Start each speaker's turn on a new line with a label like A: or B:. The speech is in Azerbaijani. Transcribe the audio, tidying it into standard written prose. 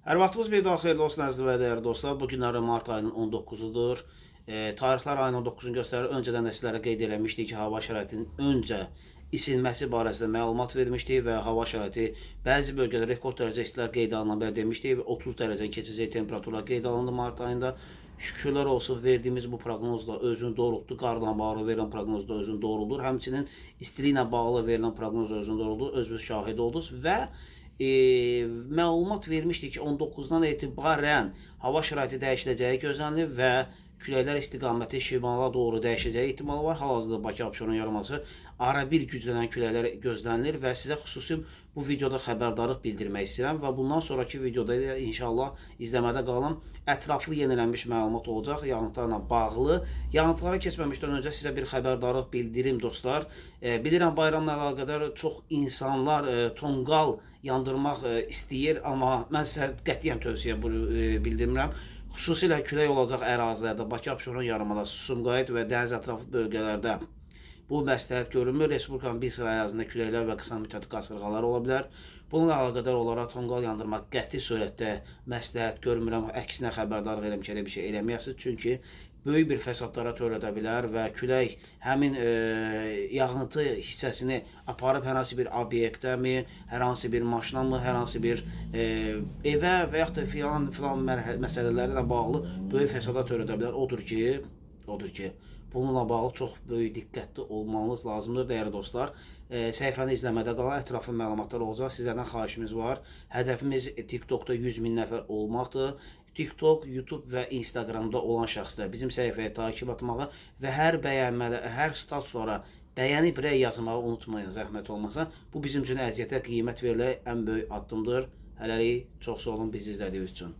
A: Hər vaxtınız bir daha xeyirli olsun əziz və dəyərli dostlar. Bu günləri mart ayının 19-udur. Tarixlər ayın 19-unu göstərir. Öncədən də sizlərə qeyd eləmişdik ki, hava şəraitinin öncə isinməsi barəsində məlumat vermişdik və hava şəraiti bəzi bölgədə rekord dərəcə istilər qeyd alınan belə demişdik və 30 dərəcənin keçəcək temperaturlar qeyd alındı mart ayında. Şükürlər olsun verdiğimiz bu proqnozla özünü doğrultdu. Qarla bağlı verilən proqnoz da özünü doğruldur. Həmçinin istiliklə bağlı verilən proqnoz özünü doğruldur. Özünüz şahid oldunuz və məlumat vermişdik ki 19-dan etibarən hava şəraiti dəyişiləcəyi gözlənilir və küləklər istiqaməti şimala doğru dəyişəcəyi ehtimalı var. Hal-hazırda Bakı Abşeron yarımadası ara bir güclənən küləklər gözlənilir və sizə xüsusi bu videoda xəbərdarlıq bildirmək istəyirəm və bundan sonraki videoda inşallah izləmədə qalın. Ətraflı yenilənmiş məlumat olacaq yağıntılarla bağlı. Yağıntılara keçməmişdən öncə sizə bir xəbərdarlıq bildirim dostlar. Bilirəm bayramla əlaqədar çox insanlar tonqal yandırmaq istəyir, amma mən sizə qətiyyən tövsiyə bildirmirəm. Xüsusilə külək olacaq ərazilərdə, Bakı Abşeron yarımadası, Sumqayıt və dəniz ətrafı bölgələrdə bu məsləhət görünmür. Respublikanın bir sıra ərazisində küləklər və qısa müddətli qasırğalar ola bilər. Bununla əlaqədar olaraq tonqal yandırmaq qəti surətdə məsləhət görmürəm. Əksinə xəbərdarlıq eləmək ki, elə bir şey eləməyəsiniz. Çünki böyük bir fəsadlara törədə bilər və külək həmin yağıntı hissəsini aparıb hər hansı bir obyektəmi, hər hansı bir maşınamı, hər hansı bir evə və yaxud da filan məsələlərlə bağlı böyük fəsada törədə bilər. Odur ki, bununla bağlı çox böyük diqqətli olmanız lazımdır dəyərli dostlar. Səhifəni izləmədə qalan ətraflı məlumatlar olacaq. Sizlərdən xahişimiz var. Hədəfimiz TikTokda 100 min nəfər olmaqdır. TikTok, YouTube və Instagramda olan şəxslər bizim səhifəyə takib atmağı və hər bəyənmədə, hər statuslara bəyənib rəy yazmağı unutmayın, zəhmət olmasa. Bu bizim üçün əziyyətə qiymət verilən ən böyük addımdır. Hələlik çox sağ olun bizi izlədiyiniz üçün.